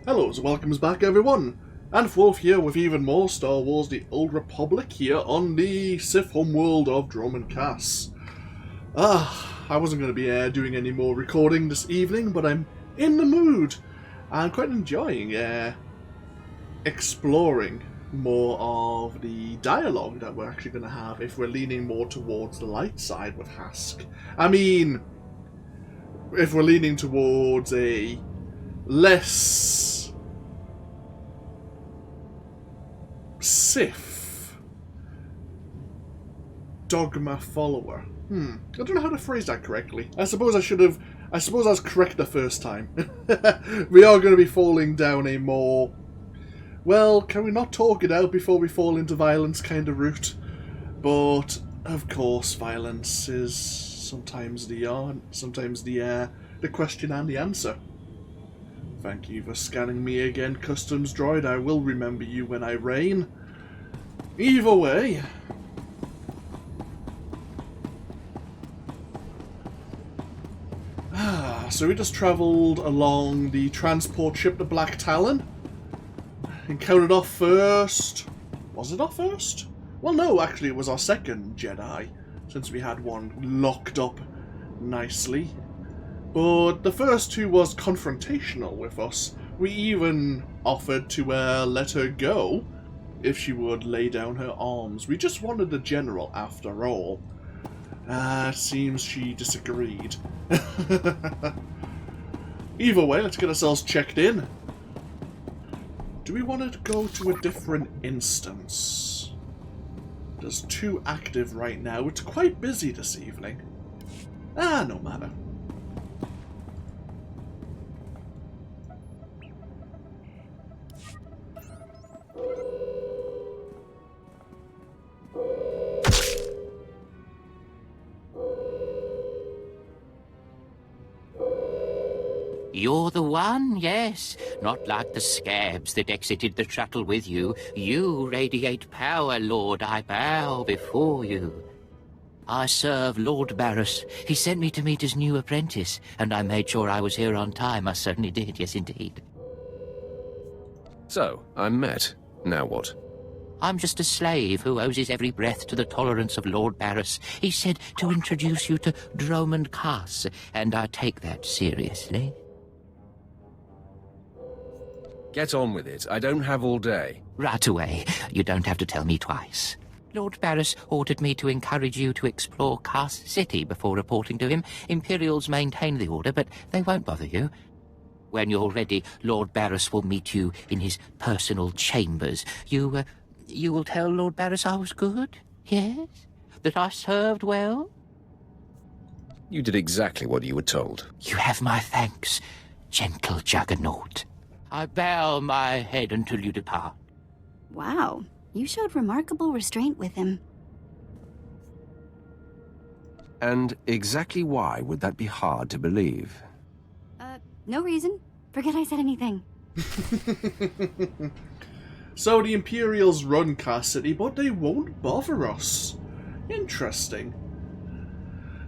Hello, and welcomes back everyone, and Wolf here with even more Star Wars The Old Republic here on the Sith homeworld of Dromund Kaas. I wasn't going to be doing any more recording this evening, but I'm in the mood. I'm quite enjoying exploring more of the dialogue that we're actually going to have if we're leaning more towards the light side with Hask. I mean, if we're leaning towards a less Sith dogma follower. I don't know how to phrase that correctly. I suppose I was correct the first time. We are going to be falling down a more, well, can we not talk it out before we fall into violence kind of route? But of course, violence is sometimes the question and the answer. Thank you for scanning me again, Customs Droid. I will remember you when I reign. Either way. So we just travelled along the transport ship, the Black Talon. Encountered our first... Was it our first? Well, no, actually it was our second Jedi, since we had one locked up nicely. But the first two was confrontational with us. We even offered to let her go if she would lay down her arms. We just wanted the general after all. It seems she disagreed. Either way, let's get ourselves checked in. Do we want to go to a different instance? There's two active right now. It's quite busy this evening. No matter. You're the one, yes. Not like the scabs that exited the shuttle with you. You radiate power, Lord. I bow before you. I serve Lord Barras. He sent me to meet his new apprentice, and I made sure I was here on time. I certainly did, yes indeed. So, I'm met. Now what? I'm just a slave who owes his every breath to the tolerance of Lord Barras. He said to introduce you to Dromund Kaas, and I take that seriously. Get on with it. I don't have all day. Right away. You don't have to tell me twice. Lord Barras ordered me to encourage you to explore Kaas City before reporting to him. Imperials maintain the order, but they won't bother you. When you're ready, Lord Barras will meet you in his personal chambers. You will tell Lord Barras I was good? Yes? That I served well? You did exactly what you were told. You have my thanks, gentle Juggernaut. I bow my head until you depart. Wow, you showed remarkable restraint with him. And exactly why would that be hard to believe? No reason. Forget I said anything. So the Imperials run Kaas City, but they won't bother us. Interesting.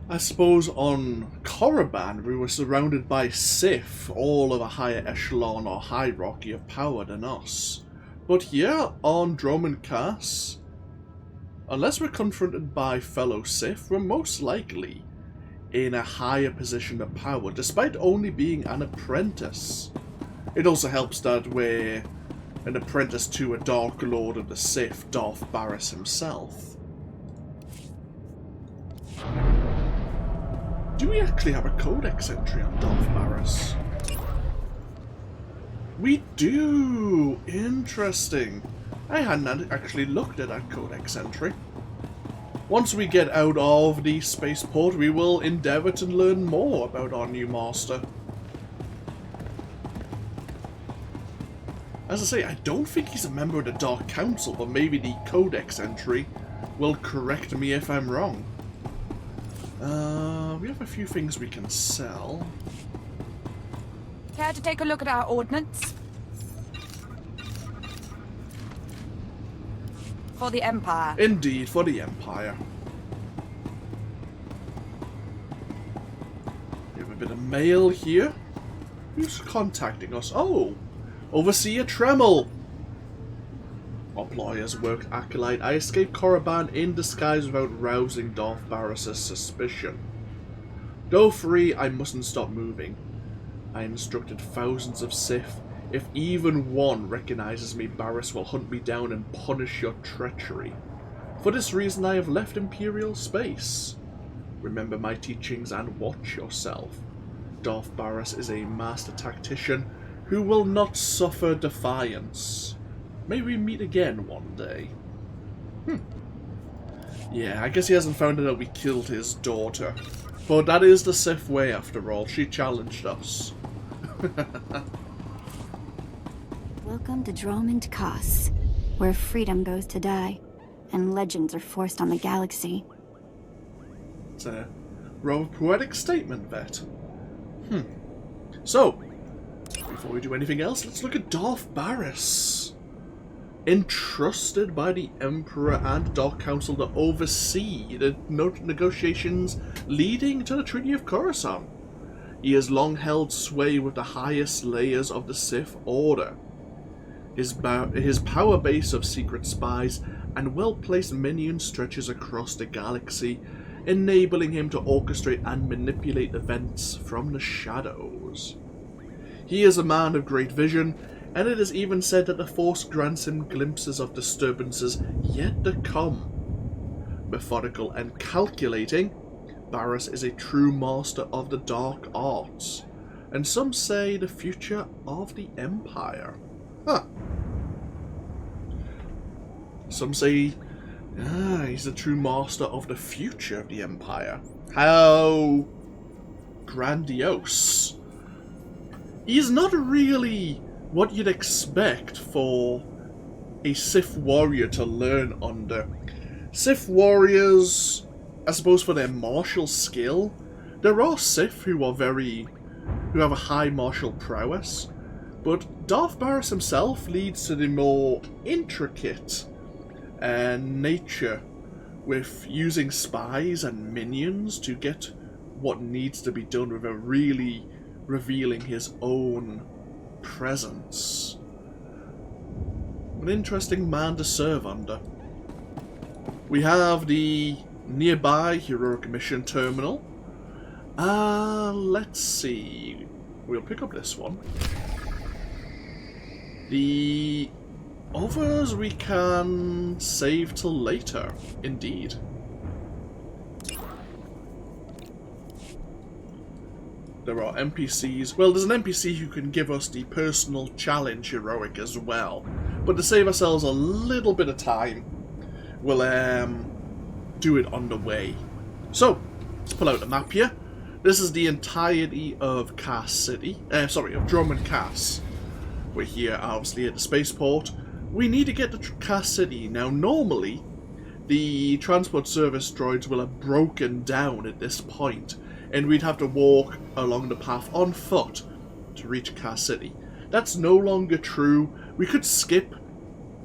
I suppose on Korriban we were surrounded by Sith, all of a higher echelon or hierarchy of power than us. But here on Dromund Kaas, unless we're confronted by fellow Sith, we're most likely in a higher position of power, despite only being an apprentice. It also helps that we're an apprentice to a Dark Lord of the Sith, Darth Barras himself. Do we actually have a codex entry on Darth Barras? We do! Interesting. I hadn't actually looked at that codex entry. Once we get out of the spaceport, we will endeavour to learn more about our new master. As I say, I don't think he's a member of the Dark Council, but maybe the codex entry will correct me if I'm wrong. We have a few things we can sell. Care to take a look at our ordnance? For the Empire. Indeed, for the Empire. We have a bit of mail here. Who's contacting us? Oh, Overseer Tremel! Employers worked Acolyte. I escaped Korriban in disguise without rousing Darth Barris' suspicion. Though free, I mustn't stop moving. I instructed thousands of Sith. If even one recognizes me, Barris will hunt me down and punish your treachery. For this reason, I have left Imperial space. Remember my teachings and watch yourself. Darth Barris is a master tactician who will not suffer defiance. May we meet again one day. Yeah, I guess he hasn't found out that we killed his daughter. But that is the Sith way after all. She challenged us. Welcome to Dromund Kaas, where freedom goes to die, and legends are forced on the galaxy. It's a rather poetic statement, Vet. So, before we do anything else, let's look at Darth Barris. Entrusted by the Emperor and the Dark Council to oversee the negotiations leading to the Treaty of Coruscant. He has long held sway with the highest layers of the Sith Order. His power base of secret spies and well-placed minions stretches across the galaxy, enabling him to orchestrate and manipulate events from the shadows. He is a man of great vision, and it is even said that the Force grants him glimpses of disturbances yet to come. Methodical and calculating, Barris is a true master of the dark arts, and some say the future of the Empire. Some say he's a true master of the future of the Empire. How grandiose. He's not really what you'd expect for a Sith warrior to learn under. Sith warriors, I suppose, for their martial skill, there are Sith who have a high martial prowess, but Darth Barris himself leads to the more intricate nature, with using spies and minions to get what needs to be done without really revealing his own presence. An interesting man to serve under. We have the nearby Heroic Mission Terminal. Let's see. We'll pick up this one. The others we can save till later, indeed. There are NPCs. Well, there's an NPC who can give us the personal challenge heroic as well. But to save ourselves a little bit of time, we'll do it on the way. So, let's pull out the map here. This is the entirety of Kaas City. Of Dromund Kaas. We're here, obviously, at the spaceport. We need to get to Kaas City. Now, normally, the transport service droids will have broken down at this point, and we'd have to walk along the path on foot to reach Kaas City. That's no longer true. We could skip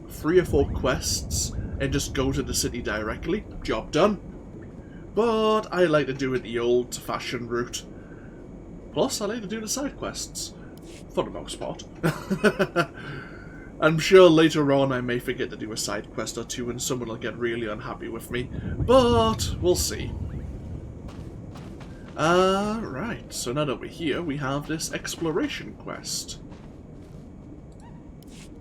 3 or 4 quests and just go to the city directly. Job done. But I like to do it the old-fashioned route. Plus, I like to do the side quests. For the most part. I'm sure later on I may forget to do a side quest or 2 and someone will get really unhappy with me. But we'll see. Right, so now that we're here, we have this exploration quest.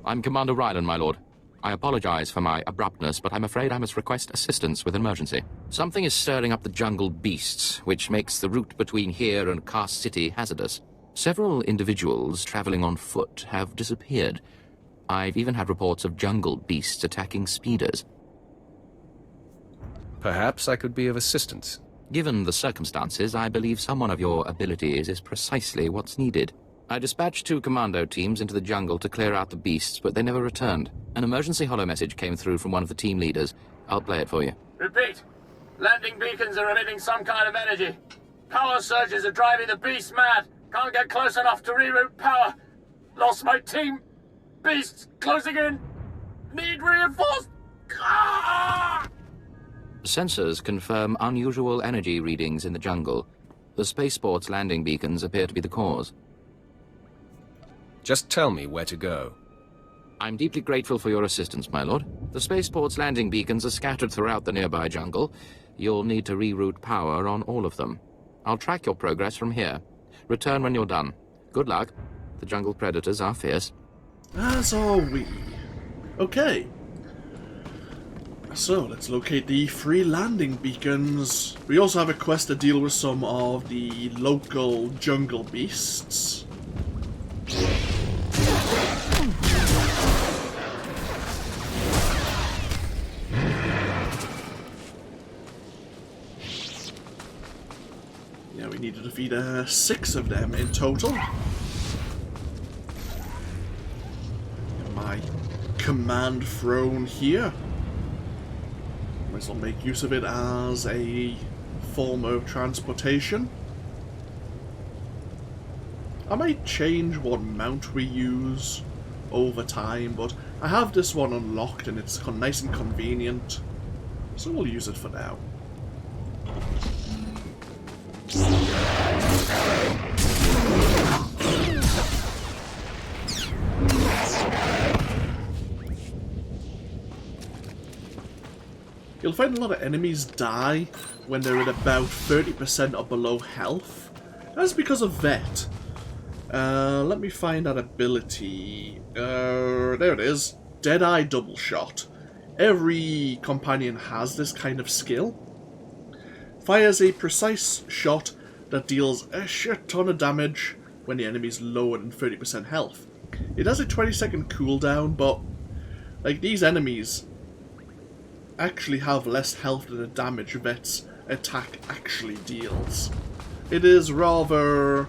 I'm Commander Ryland, my lord. I apologize for my abruptness, but I'm afraid I must request assistance with an emergency. Something is stirring up the jungle beasts, which makes the route between here and Kaas City hazardous. Several individuals traveling on foot have disappeared. I've even had reports of jungle beasts attacking speeders. Perhaps I could be of assistance. Given the circumstances, I believe someone of your abilities is precisely what's needed. I dispatched 2 commando teams into the jungle to clear out the beasts, but they never returned. An emergency holo message came through from one of the team leaders. I'll play it for you. Repeat. Landing beacons are emitting some kind of energy. Power surges are driving the beasts mad. Can't get close enough to reroute power. Lost my team. Beasts closing in. Need reinforced. Ah! Sensors confirm unusual energy readings in the jungle. The spaceport's landing beacons appear to be the cause. Just tell me where to go. I'm deeply grateful for your assistance, my lord. The spaceport's landing beacons are scattered throughout the nearby jungle. You'll need to reroute power on all of them. I'll track your progress from here. Return when you're done. Good luck. The jungle predators are fierce. As are we. Okay. So, let's locate the 3 landing beacons. We also have a quest to deal with some of the local jungle beasts. Yeah, we need to defeat 6 of them in total. My command throne here. Might as well make use of it as a form of transportation. I might change what mount we use over time, but I have this one unlocked and it's nice and convenient, so we'll use it for now. You'll find a lot of enemies die when they're at about 30% or below health. That's because of Vet. Let me find that ability. There it is. Deadeye Double Shot. Every companion has this kind of skill. Fires a precise shot that deals a shit ton of damage when the enemy's lower than 30% health. It has a 20-second cooldown, but like these enemies actually have less health than the damage Vet's attack actually deals. It is rather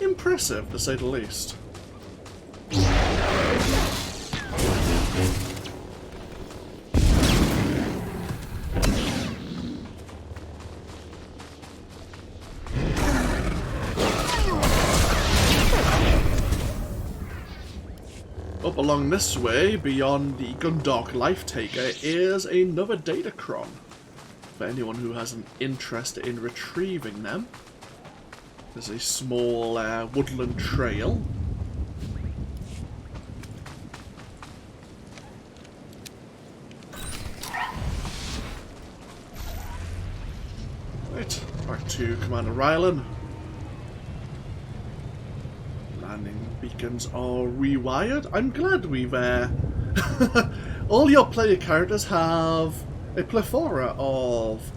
impressive, to say the least. Up along this way, beyond the Gundark Life Taker, is another Datacron. For anyone who has an interest in retrieving them. There's a small woodland trail. Right, back to Commander Rylan. Landing beacons are rewired. I'm glad we've... all your player characters have a plethora of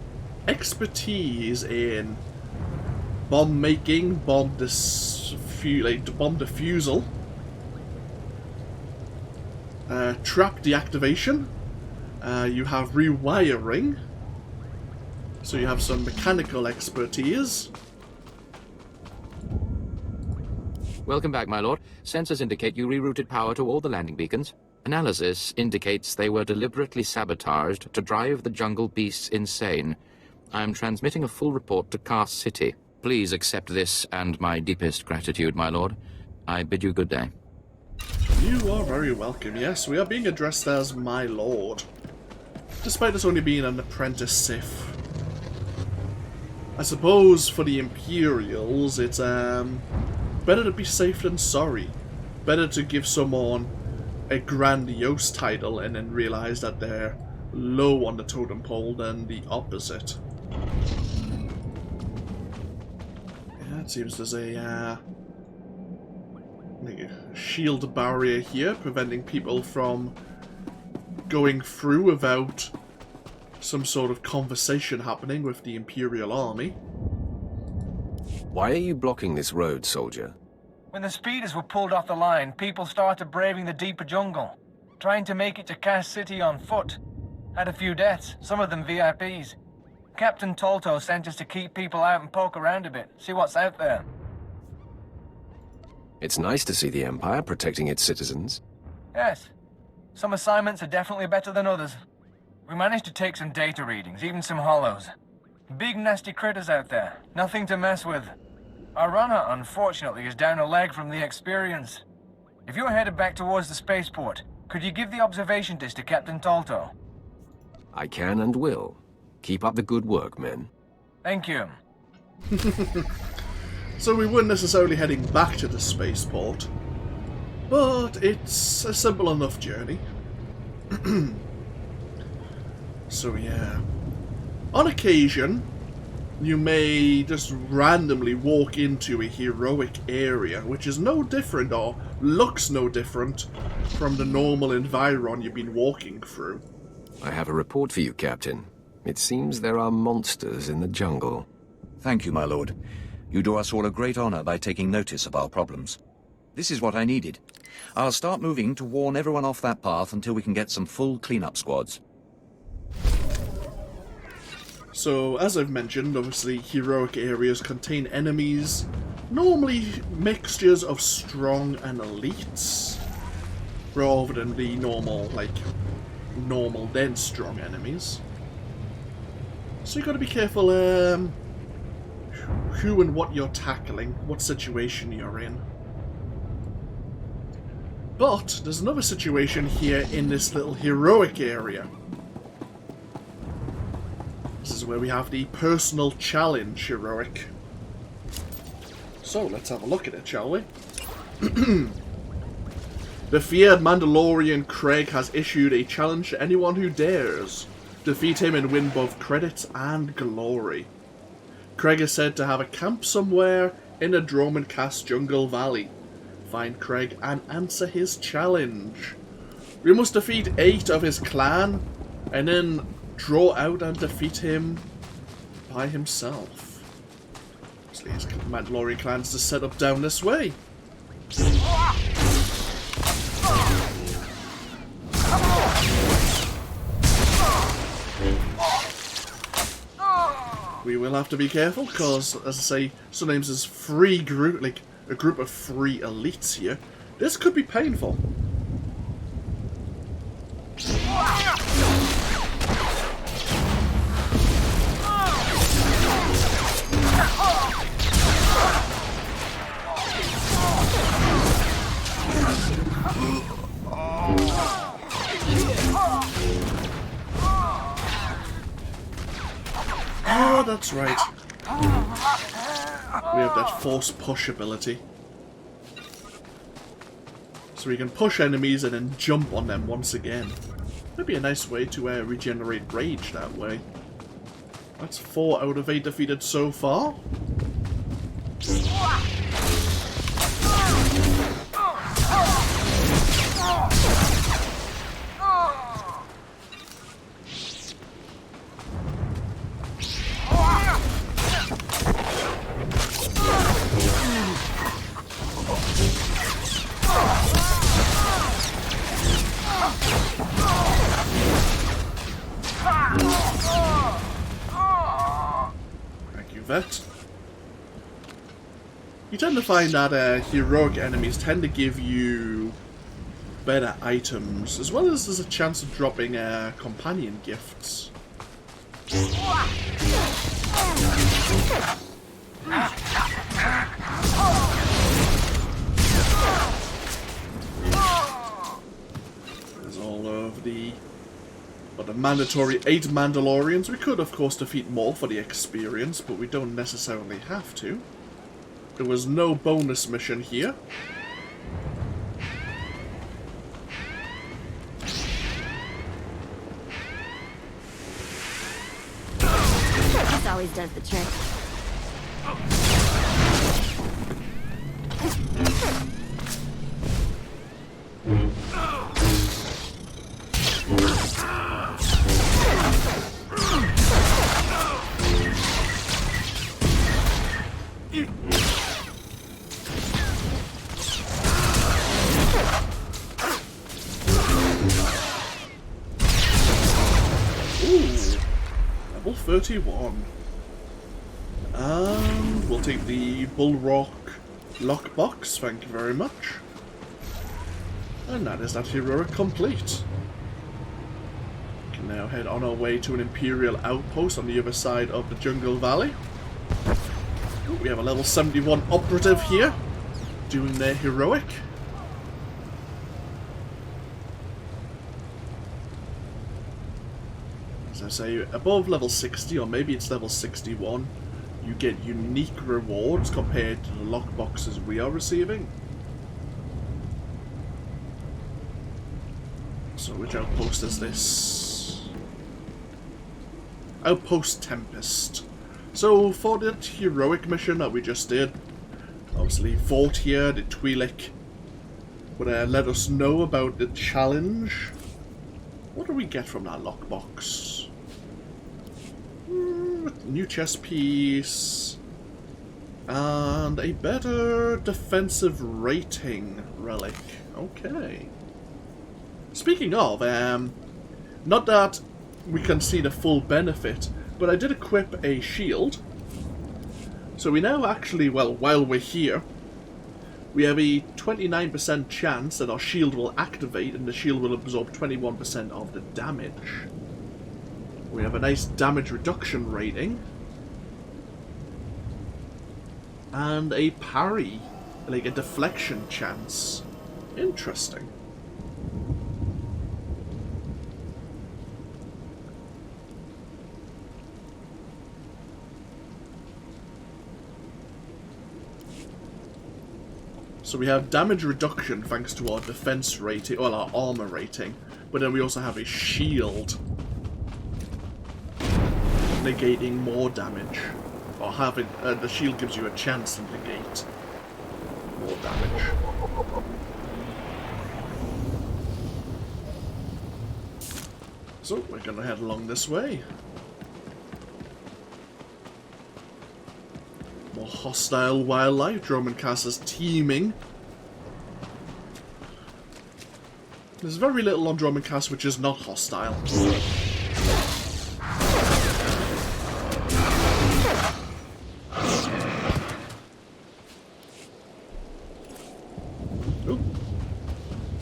expertise in bomb making, bomb defusal, trap deactivation. You have rewiring, so you have some mechanical expertise. Welcome back, my lord. Sensors indicate you rerouted power to all the landing beacons. Analysis indicates they were deliberately sabotaged to drive the jungle beasts insane. I am transmitting a full report to Kaas City. Please accept this and my deepest gratitude, my lord. I bid you good day. You are very welcome. Yes, we are being addressed as my lord, despite us only being an apprentice Sith. I suppose for the Imperials, it's better to be safe than sorry. Better to give someone a grandiose title and then realize that they're low on the totem pole than the opposite. Yeah, it seems there's a shield barrier here preventing people from going through without some sort of conversation happening with the Imperial army. Why are you blocking this road, soldier? When the speeders were pulled off the line, people started braving the deeper jungle, trying to make it to Kaas City on foot. Had a few deaths, some of them VIPs. Captain Tolto sent us to keep people out and poke around a bit, see what's out there. It's nice to see the Empire protecting its citizens. Yes. Some assignments are definitely better than others. We managed to take some data readings, even some hollows. Big nasty critters out there, nothing to mess with. Our runner, unfortunately, is down a leg from the experience. If you're headed back towards the spaceport, could you give the observation disc to Captain Tolto? I can and will. Keep up the good work, men. Thank you. So we weren't necessarily heading back to the spaceport. but it's a simple enough journey. So yeah, on occasion you may just randomly walk into a heroic area, which is no different or looks no different from the normal environ you've been walking through. I have a report for you, Captain. It seems there are monsters in the jungle. Thank you, my lord. You do us all a great honor by taking notice of our problems. This is what I needed. I'll start moving to warn everyone off that path until we can get some full cleanup squads. So, as I've mentioned, obviously heroic areas contain enemies, normally mixtures of strong and elites, rather than the normal then strong enemies. So you gotta be careful who and what you're tackling, what situation you're in. But there's another situation here in this little heroic area. This is where we have the personal challenge heroic. So let's have a look at it, shall we? The feared Mandalorian Craig has issued a challenge to anyone who dares defeat him and win both credits and glory. Craig is said to have a camp somewhere in the Dromund Kaas jungle valley. Find Craig and answer his challenge. We must defeat 8 of his clan and then draw out and defeat him by himself. Obviously his Mandalorian clan's just set up down this way. We will have to be careful because, as I say, sometimes there's a group of 3 elites here. This could be painful. Oh, that's right. We have that force push ability. So we can push enemies and then jump on them once again. That'd be a nice way to regenerate rage that way. That's 4 out of 8 defeated so far. You tend to find that heroic enemies tend to give you better items, as well as there's a chance of dropping companion gifts. There's all of the mandatory 8 Mandalorians. We could, of course, defeat more for the experience, but we don't necessarily have to. There was no bonus mission here. This always does the trick. Level 31. And we'll take the Bullrock lockbox, thank you very much. And that is that heroic complete. We can now head on our way to an Imperial outpost on the other side of the Jungle Valley. We have a level 71 operative here, doing their heroic. As I say, above level 60, or maybe it's level 61, you get unique rewards compared to the lockboxes we are receiving. So which outpost is this? Outpost Tempest. So for that heroic mission that we just did, obviously Vought here, the Twi'lek, would let us know about the challenge. What do we get from that lockbox? New chest piece. And a better defensive rating relic. Okay. Speaking of, not that we can see the full benefit, but I did equip a shield. So we now actually, well, while we're here, we have a 29% chance that our shield will activate and the shield will absorb 21% of the damage. We have a nice damage reduction rating. And a parry, like a deflection chance. Interesting. So we have damage reduction thanks to our defense rating, well, our armor rating, but then we also have a shield negating more damage, or having the shield gives you a chance to negate more damage. So we're gonna head along this way. More hostile wildlife. Dromund Kaas is teeming. There's very little on Dromund Kaas which is not hostile. Ooh.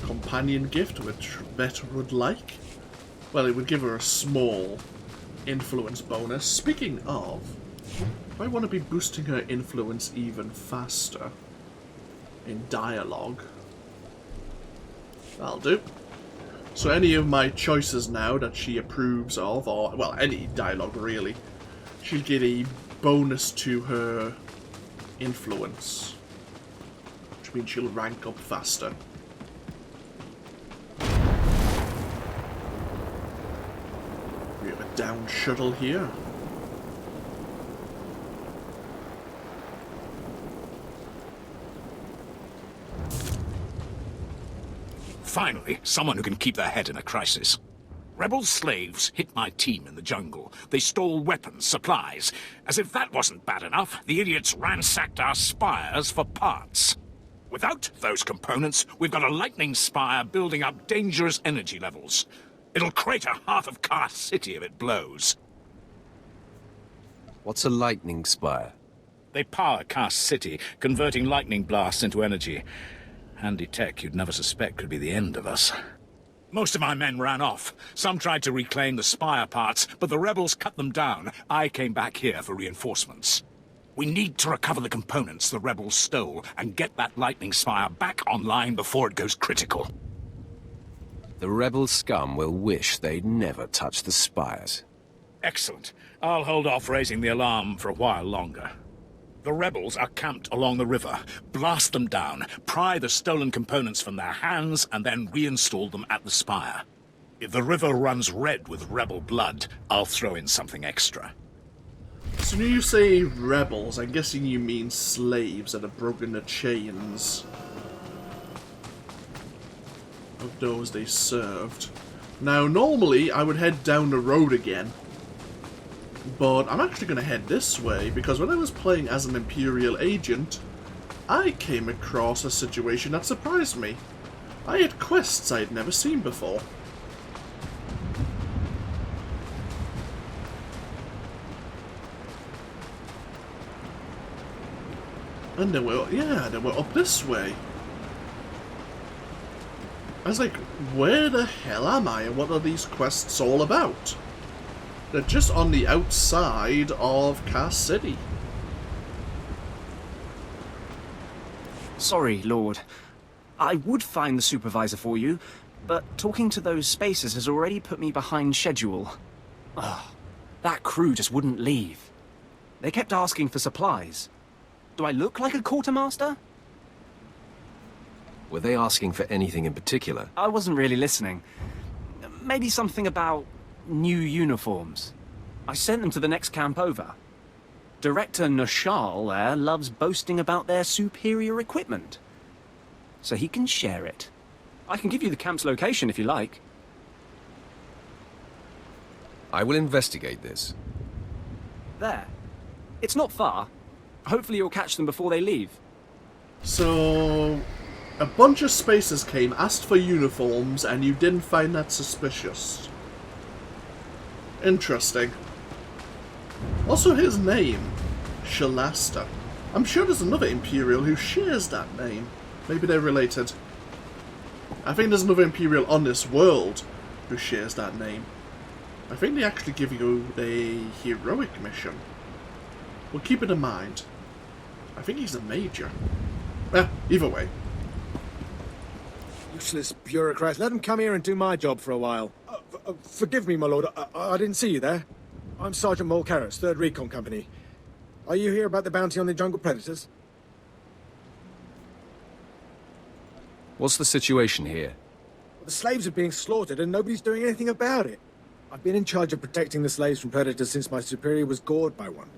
Companion gift, which Vet would like. Well, it would give her a small influence bonus. Speaking of, I want to be boosting her influence even faster in dialogue. That'll do. So any of my choices now that she approves of, or, well, any dialogue really, she'll get a bonus to her influence, which means she'll rank up faster. We have a down shuttle here. Finally, someone who can keep their head in a crisis. Rebel slaves hit my team in the jungle. They stole weapons, supplies. As if that wasn't bad enough, the idiots ransacked our spires for parts. Without those components, we've got a lightning spire building up dangerous energy levels. It'll crater half of Kaas City if it blows. What's a lightning spire? They power Kaas City, converting lightning blasts into energy. Handy tech you'd never suspect could be the end of us. Most of my men ran off. Some tried to reclaim the spire parts, but the rebels cut them down. I came back here for reinforcements. We need to recover the components the rebels stole and get that lightning spire back online before it goes critical. The rebel scum will wish they'd never touched the spires. Excellent. I'll hold off raising the alarm for a while longer. The rebels are camped along the river. Blast them down, pry the stolen components from their hands, and then reinstall them at the spire. If the river runs red with rebel blood, I'll throw in something extra. So when you say rebels, I'm guessing you mean slaves that have broken the chains of those they served. Now, normally, I would head down the road again. But I'm actually going to head this way, because when I was playing as an Imperial agent, I came across a situation that surprised me. I had quests I'd never seen before. And they were up this way. I was like, where the hell am I, and what are these quests all about? They're just on the outside of Kaas City. Sorry, Lord. I would find the supervisor for you, but talking to those spacers has already put me behind schedule. Ugh, that crew just wouldn't leave. They kept asking for supplies. Do I look like a quartermaster? Were they asking for anything in particular? I wasn't really listening. maybe something about new uniforms. I sent them to the next camp over. Director Nashal there loves boasting about their superior equipment. So he can share it. I can give you the camp's location if you like. I will investigate this. There. It's not far. Hopefully you'll catch them before they leave. So, a bunch of spacers came, asked for uniforms, and you didn't find that suspicious. Interesting. Also, his name, Shalasta. I'm sure there's another Imperial who shares that name. Maybe they're related. I think there's another Imperial on this world who shares that name. I think they actually give you a heroic mission. We'll keep it in mind. I think he's a major. Either way. Useless bureaucrats. Let them come here and do my job for a while. Forgive me, my lord. I didn't see you there. I'm Sergeant Molcaris, 3rd Recon Company. Are you here about the bounty on the jungle predators? What's the situation here? Well, the slaves are being slaughtered and nobody's doing anything about it. I've been in charge of protecting the slaves from predators since my superior was gored by one.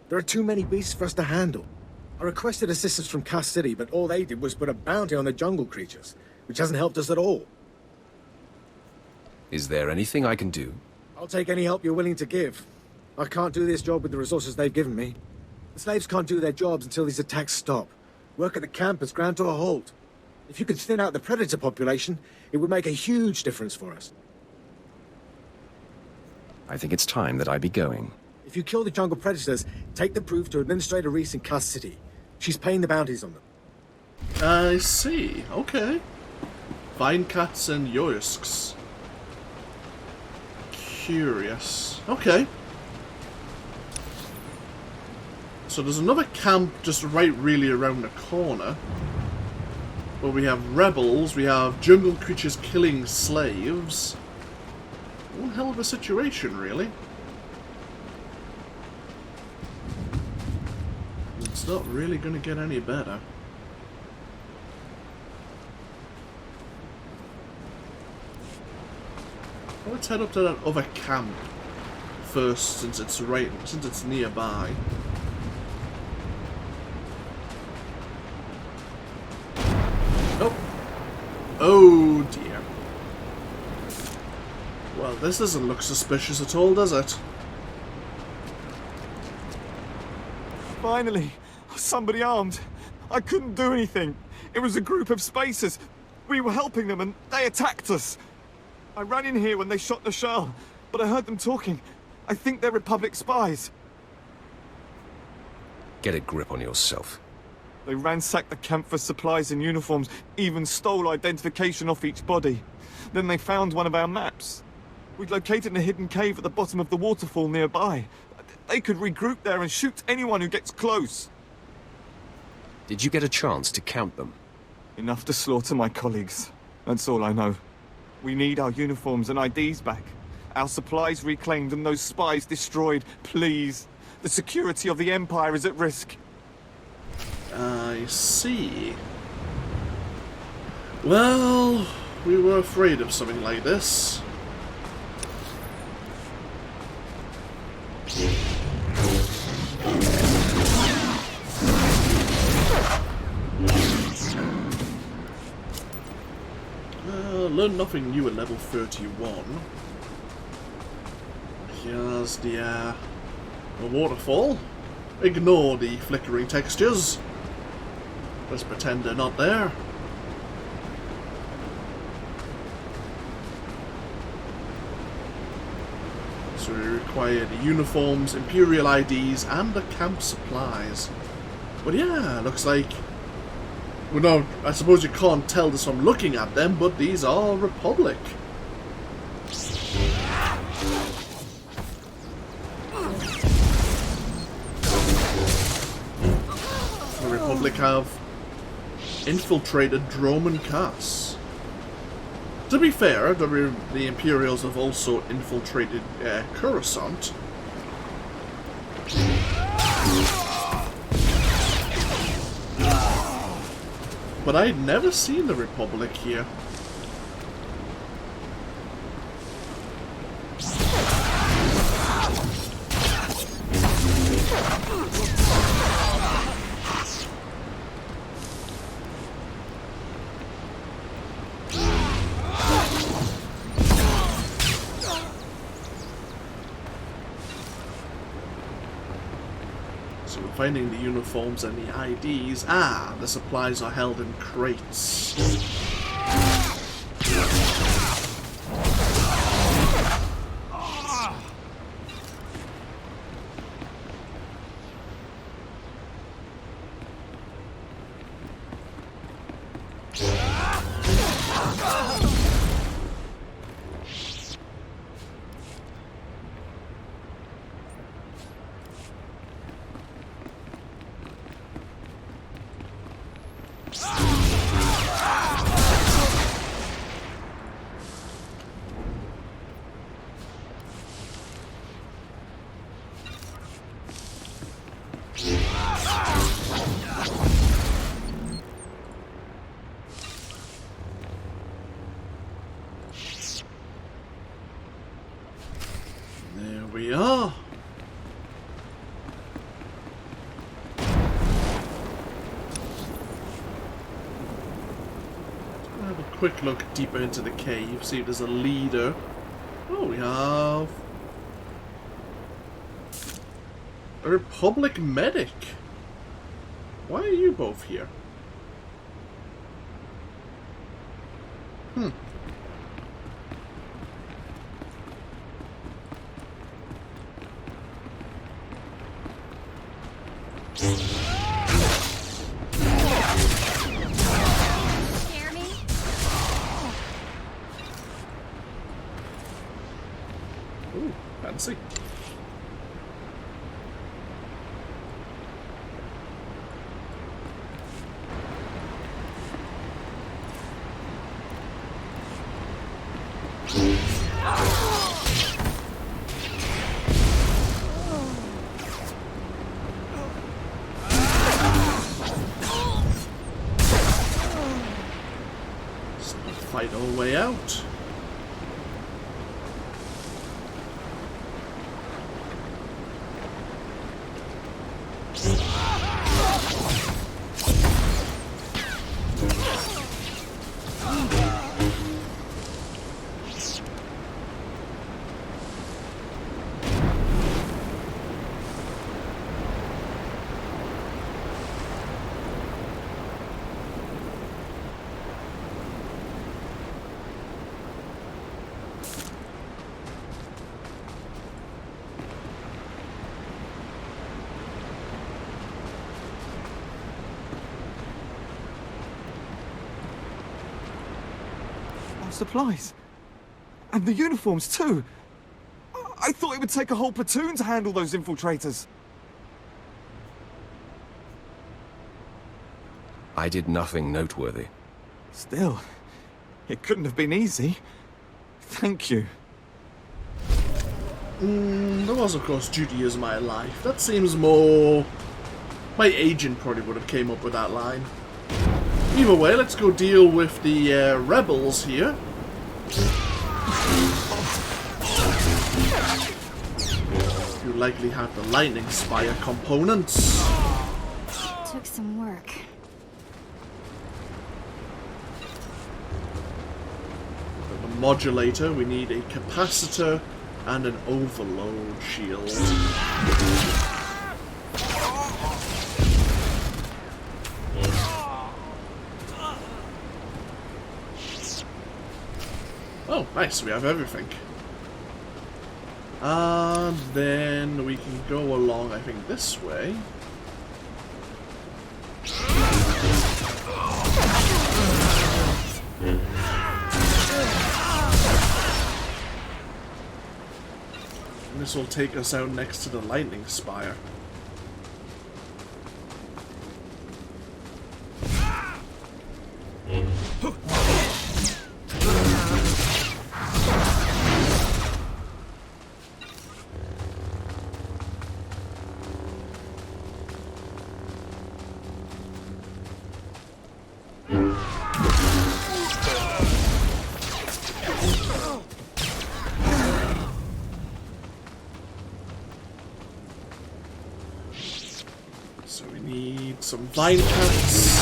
There are too many beasts for us to handle. I requested assistance from Kaas City, but all they did was put a bounty on the jungle creatures, which hasn't helped us at all. Is there anything I can do? I'll take any help you're willing to give. I can't do this job with the resources they've given me. The slaves can't do their jobs until these attacks stop. Work at the camp has ground to a halt. If you could thin out the predator population, it would make a huge difference for us. I think it's time that I be going. If you kill the jungle predators, take the proof to Administrator Reese in Kaas City. She's paying the bounties on them. I see. Okay. Vine cats and yoisks. Curious. Okay. So there's another camp just right really around the corner. Where we have rebels, we have jungle creatures killing slaves. One hell of a situation, really. It's not really going to get any better. Let's head up to that other camp first, since it's nearby. Nope. Oh dear. Well, this doesn't look suspicious at all, does it? Finally! Somebody armed. I couldn't do anything. It was a group of spacers. We were helping them and they attacked us. I ran in here when they shot Nashal, but I heard them talking. I think they're Republic spies. Get a grip on yourself. They ransacked the camp for supplies and uniforms, even stole identification off each body. Then they found one of our maps. We'd located a hidden cave at the bottom of the waterfall nearby. They could regroup there and shoot anyone who gets close. Did you get a chance to count them? Enough to slaughter my colleagues. That's all I know. We need our uniforms and IDs back. Our supplies reclaimed and those spies destroyed. Please. The security of the Empire is at risk. I see. Well, we were afraid of something like this. Learn nothing new at level 31. Here's the waterfall. Ignore the flickering textures. Just pretend they're not there. So we require the uniforms, Imperial IDs, and the camp supplies. But yeah, looks like... Well, no, I suppose you can't tell this from looking at them, but these are Republic. The Republic have infiltrated Dromund Kaas. To be fair, the Imperials have also infiltrated Coruscant. But I'd never seen the Republic here. So we're finding the uniforms and the IDs. Ah, the supplies are held in crates. There we are. Have a quick look deeper into the cave, see if there's a leader. Oh, we have a Republic medic. Why are you both here? Ooh, fancy. Fight our way out. Supplies. And the uniforms too. I thought it would take a whole platoon to handle those infiltrators. I did nothing noteworthy. Still, it couldn't have been easy. Thank you. There was, of course, duty is my life. That seems more... My agent probably would have came up with that line. Either way, let's go deal with the rebels here. You likely have the lightning spire components. Took some work. For the modulator, we need a capacitor and an overload shield. Oh, nice, we have everything. And then we can go along, I think, this way. And this will take us out next to the lightning spire. So we need some vine cats.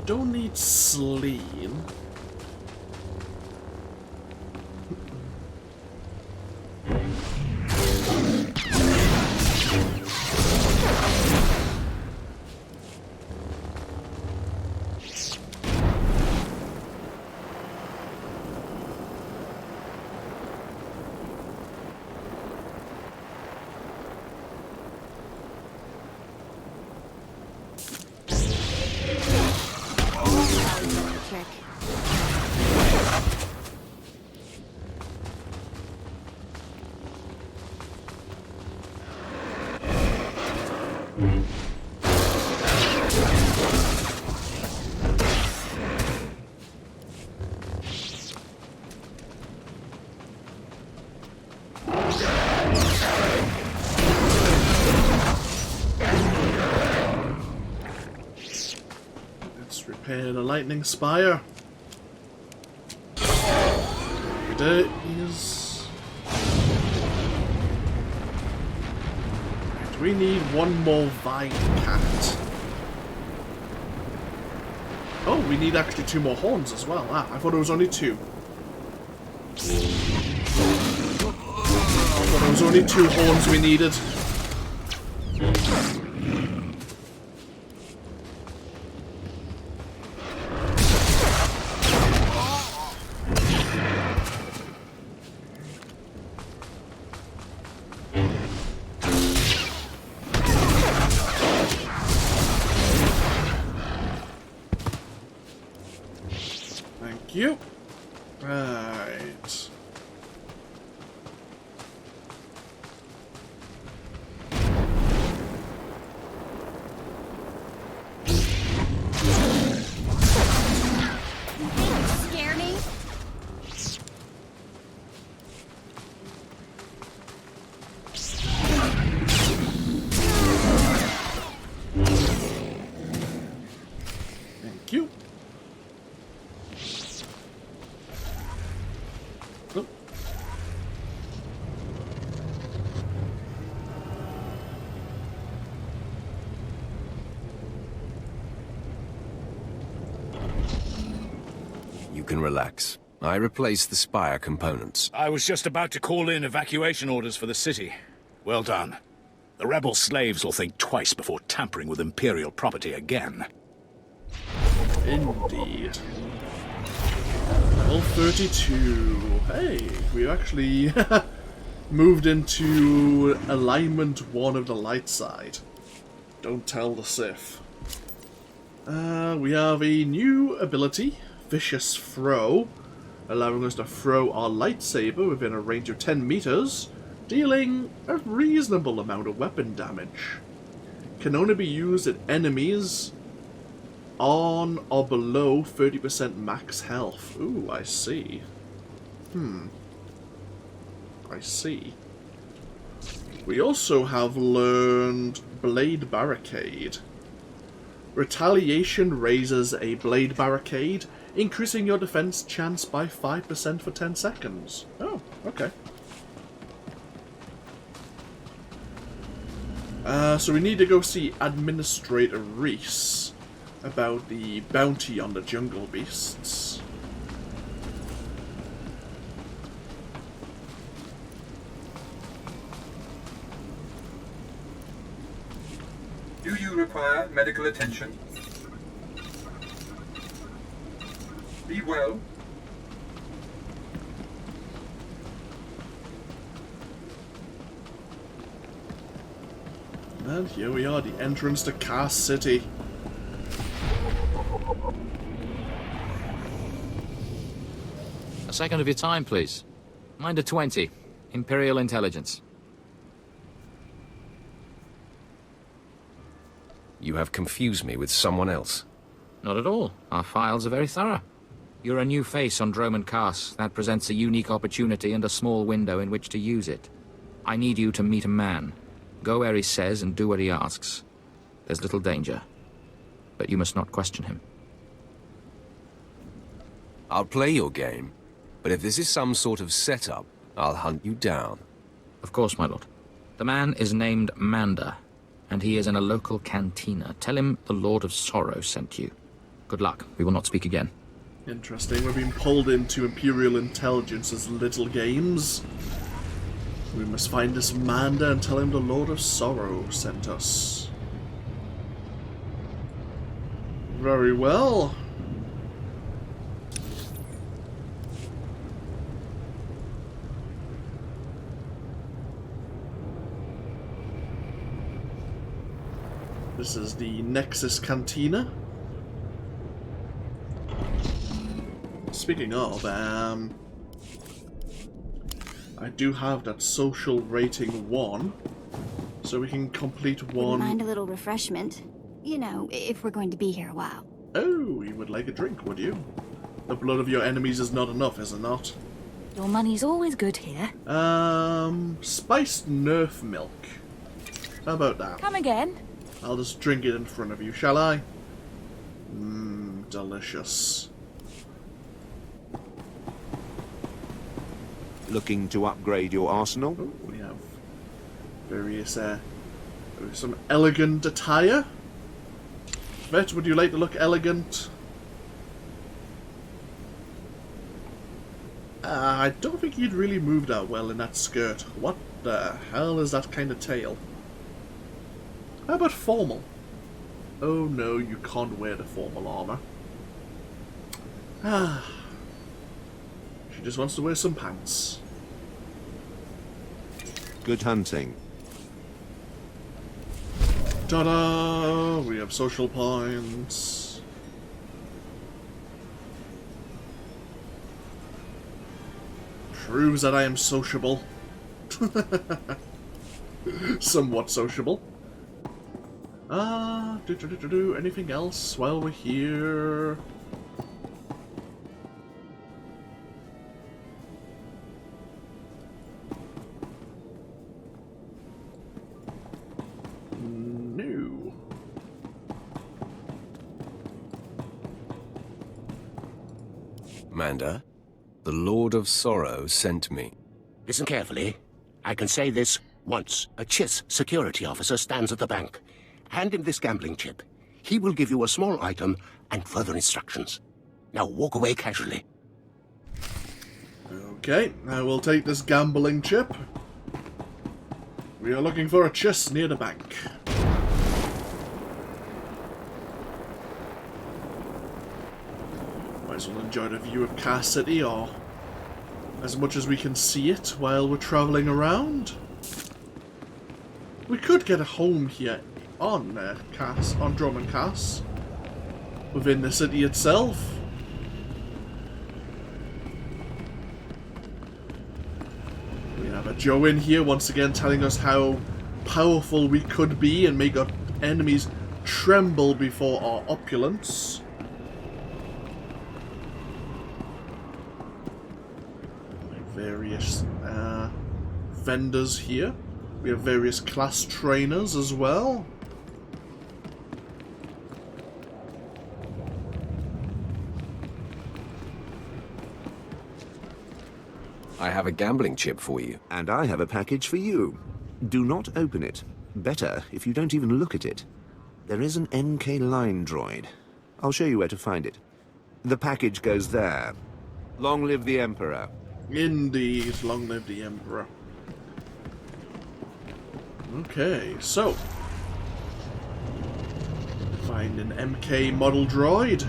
don't need Sleen. Repair the lightning spire. There is. Right, we need one more vine cat. Oh, we need actually 2 more horns as well. Ah, I thought it was only 2. I thought it was only 2 horns we needed. You. Right. Scare me? Thank you. You can relax. I replaced the spire components. I was just about to call in evacuation orders for the city. Well done. The rebel slaves will think twice before tampering with Imperial property again. Indeed. Level 32. Hey, we actually moved into alignment 1 of the light side. Don't tell the Sith. We have a new ability, Vicious Throw, allowing us to throw our lightsaber within a range of 10 meters, dealing a reasonable amount of weapon damage. Can only be used at enemies on or below 30% max health. Ooh, I see. I see. We also have learned Blade Barricade. Retaliation raises a Blade Barricade, increasing your defense chance by 5% for 10 seconds. Oh, okay. So we need to go see Administrator Reese about the bounty on the jungle beasts. Do you require medical attention? Be well. And here we are, the entrance to Kaas City. A second of your time, please. Minder 20. Imperial Intelligence. You have confused me with someone else. Not at all. Our files are very thorough. You're a new face on Dromund Kaas. That presents a unique opportunity and a small window in which to use it. I need you to meet a man. Go where he says and do what he asks. There's little danger. But you must not question him. I'll play your game, but if this is some sort of setup, I'll hunt you down. Of course, my lord. The man is named Mander, and he is in a local cantina. Tell him the Lord of Sorrow sent you. Good luck. We will not speak again. Interesting. We're being pulled into Imperial Intelligence's little games. We must find this Manda and tell him the Lord of Sorrow sent us. Very well. This is the Nexus Cantina. Speaking of, I do have that social rating 1, so we can complete one. Wouldn't mind a little refreshment. You know, if we're going to be here a while. Oh, you would like a drink, would you? The blood of your enemies is not enough, is it not? Your money's always good here. Spiced Nerf milk. How about that? Come again? I'll just drink it in front of you, shall I? Delicious. Looking to upgrade your arsenal? Ooh, we have various, some elegant attire. Vet, would you like to look elegant? I don't think you'd really move that well in that skirt. What the hell is that kind of tail? How about formal? Oh no, you can't wear the formal armor. She just wants to wear some pants. Good hunting. Ta-da! We have social points. Proves that I am sociable. Somewhat sociable. Anything else while we're here? No. Manda, the Lord of Sorrow sent me. Listen carefully. I can say this once. A Chiss security officer stands at the bank. Hand him this gambling chip. He will give you a small item and further instructions. Now walk away casually. Okay, I will take this gambling chip. We are looking for a Chiss near the bank. Might as well enjoy the view of Kaas City, or as much as we can see it while we're travelling around. We could get a home here on Dromund Kaas, within the city itself. We have a Joe in here once again telling us how powerful we could be and make our enemies tremble before our opulence. Various vendors here. We have various class trainers as well. I have a gambling chip for you. And I have a package for you. Do not open it. Better if you don't even look at it. There is an NK line droid. I'll show you where to find it. The package goes there. Long live the Emperor. Indeed, long live the Emperor. Okay, so find an MK model droid.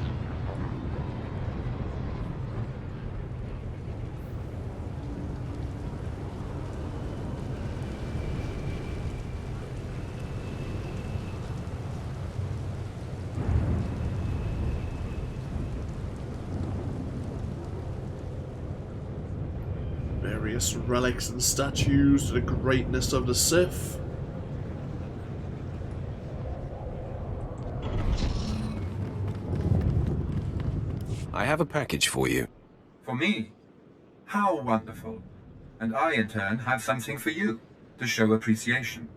Various relics and statues to the greatness of the Sith. I have a package for you. For me? How wonderful. And I, in turn, have something for you, to show appreciation.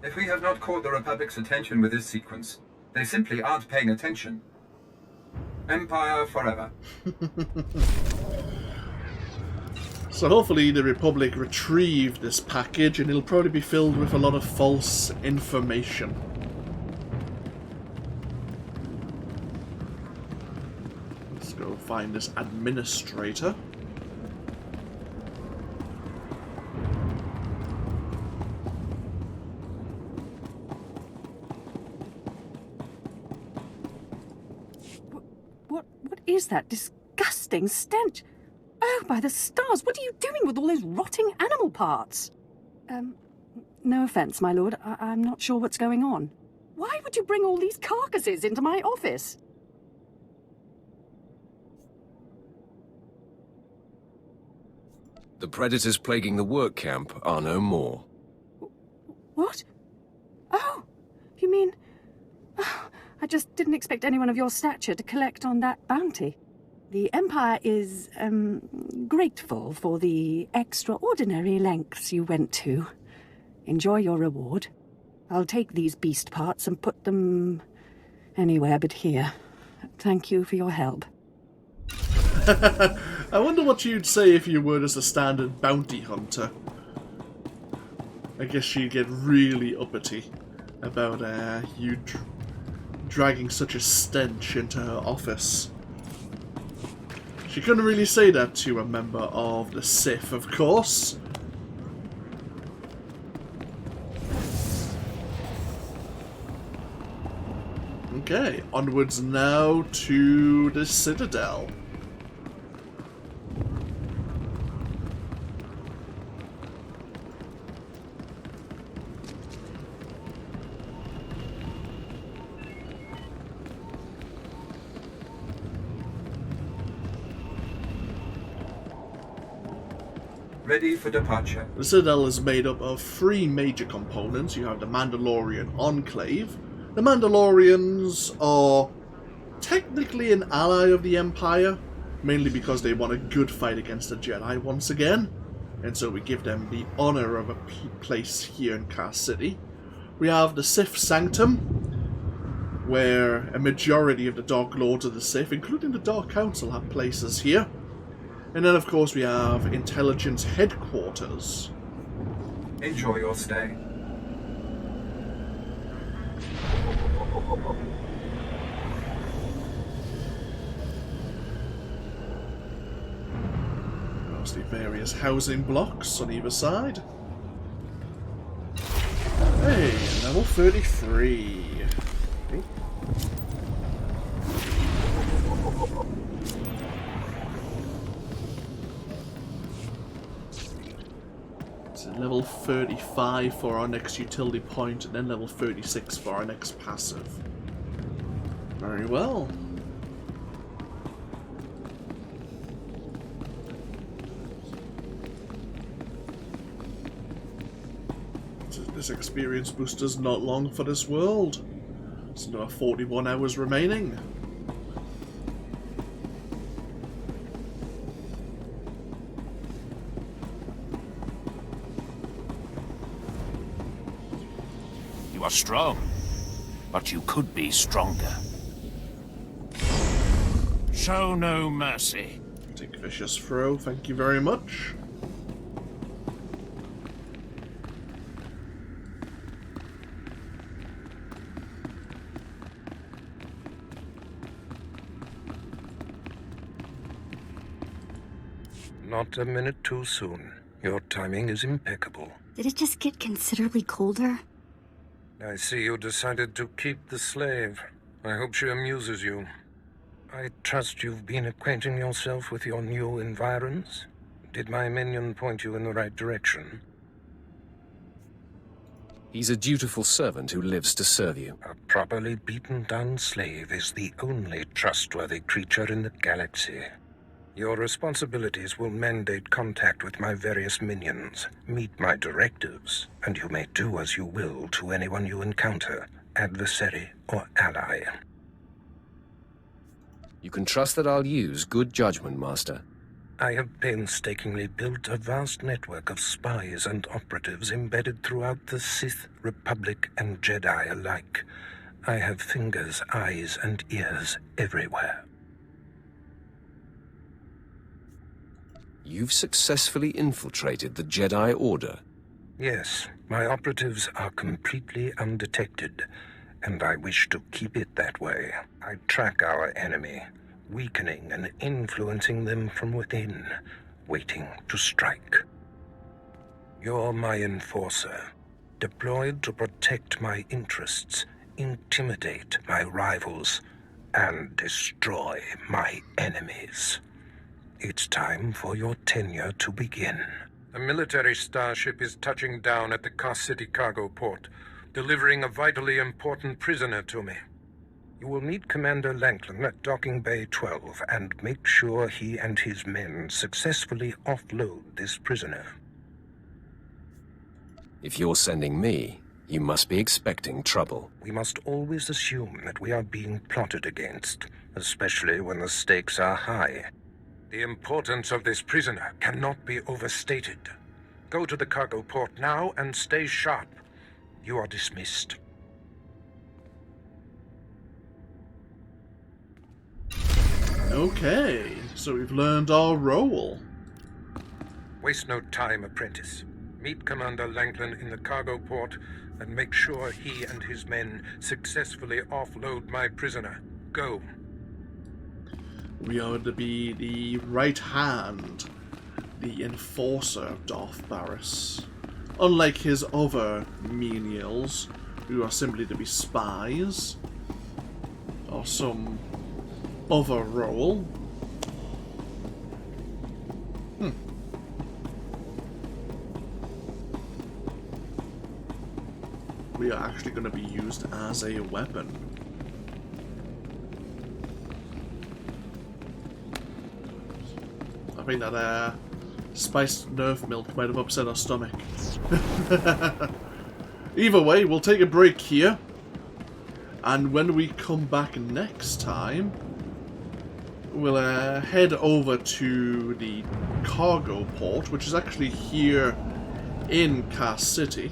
If we have not caught the Republic's attention with this sequence, they simply aren't paying attention. Empire forever. So hopefully the Republic retrieved this package and it'll probably be filled with a lot of false information. find this administrator. What is that disgusting stench? Oh, by the stars, what are you doing with all those rotting animal parts? No offense, my lord. I'm not sure what's going on. Why would you bring all these carcasses into my office? The predators plaguing the work camp are no more. What? Oh, you mean... Oh, I just didn't expect anyone of your stature to collect on that bounty. The Empire is, grateful for the extraordinary lengths you went to. Enjoy your reward. I'll take these beast parts and put them anywhere but here. Thank you for your help. I wonder what you'd say if you were just a standard bounty hunter. I guess she'd get really uppity about you dragging such a stench into her office. She couldn't really say that to a member of the Sith, of course. Okay, onwards now to the Citadel. Ready for departure. The Citadel is made up of three major components. You have the Mandalorian Enclave. The Mandalorians are technically an ally of the Empire, mainly because they want a good fight against the Jedi once again, and so we give them the honor of a place here in Kaas City. We have the Sith Sanctum, where a majority of the Dark Lords of the Sith, including the Dark Council, have places here. And then, of course, we have Intelligence Headquarters. Enjoy your stay. Mostly various housing blocks on either side. Hey, level 33. Ooh. Level 35 for our next utility point, and then level 36 for our next passive. Very well. This experience booster's not long for this world. There's another 41 hours remaining. You are strong, but you could be stronger. Show no mercy. Take vicious throw, thank you very much. Not a minute too soon. Your timing is impeccable. Did it just get considerably colder? I see you decided to keep the slave. I hope she amuses you. I trust you've been acquainting yourself with your new environs? Did my minion point you in the right direction? He's a dutiful servant who lives to serve you. A properly beaten-down slave is the only trustworthy creature in the galaxy. Your responsibilities will mandate contact with my various minions, meet my directives, and you may do as you will to anyone you encounter, adversary or ally. You can trust that I'll use good judgment, Master. I have painstakingly built a vast network of spies and operatives embedded throughout the Sith, Republic, and Jedi alike. I have fingers, eyes, and ears everywhere. You've successfully infiltrated the Jedi Order. Yes, my operatives are completely undetected, and I wish to keep it that way. I track our enemy, weakening and influencing them from within, waiting to strike. You're my enforcer, deployed to protect my interests, intimidate my rivals, and destroy my enemies. It's time for your tenure to begin. A military starship is touching down at the Kaas City cargo port, delivering a vitally important prisoner to me. You will meet Commander Lanklin at Docking Bay 12 and make sure he and his men successfully offload this prisoner. If you're sending me, you must be expecting trouble. We must always assume that we are being plotted against, especially when the stakes are high. The importance of this prisoner cannot be overstated. Go to the cargo port now and stay sharp. You are dismissed. Okay, so we've learned our role. Waste no time, apprentice. Meet Commander Lanklin in the cargo port and make sure he and his men successfully offload my prisoner. Go. We are to be the right hand, the enforcer of Darth Baras. Unlike his other menials, who are simply to be spies, or some other role. We are actually going to be used as a weapon. I think that spiced nerve milk might have upset our stomach. Either way, we'll take a break here. And when we come back next time, we'll head over to the cargo port, which is actually here in Kaas City.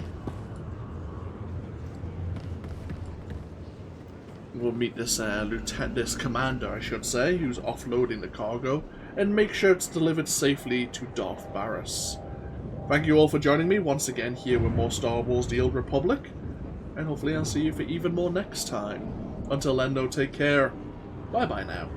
We'll meet this this commander, I should say, who's offloading the cargo, and make sure it's delivered safely to Darth Baras. Thank you all for joining me once again here with more Star Wars The Old Republic, and hopefully I'll see you for even more next time. Until then, though, take care. Bye-bye now.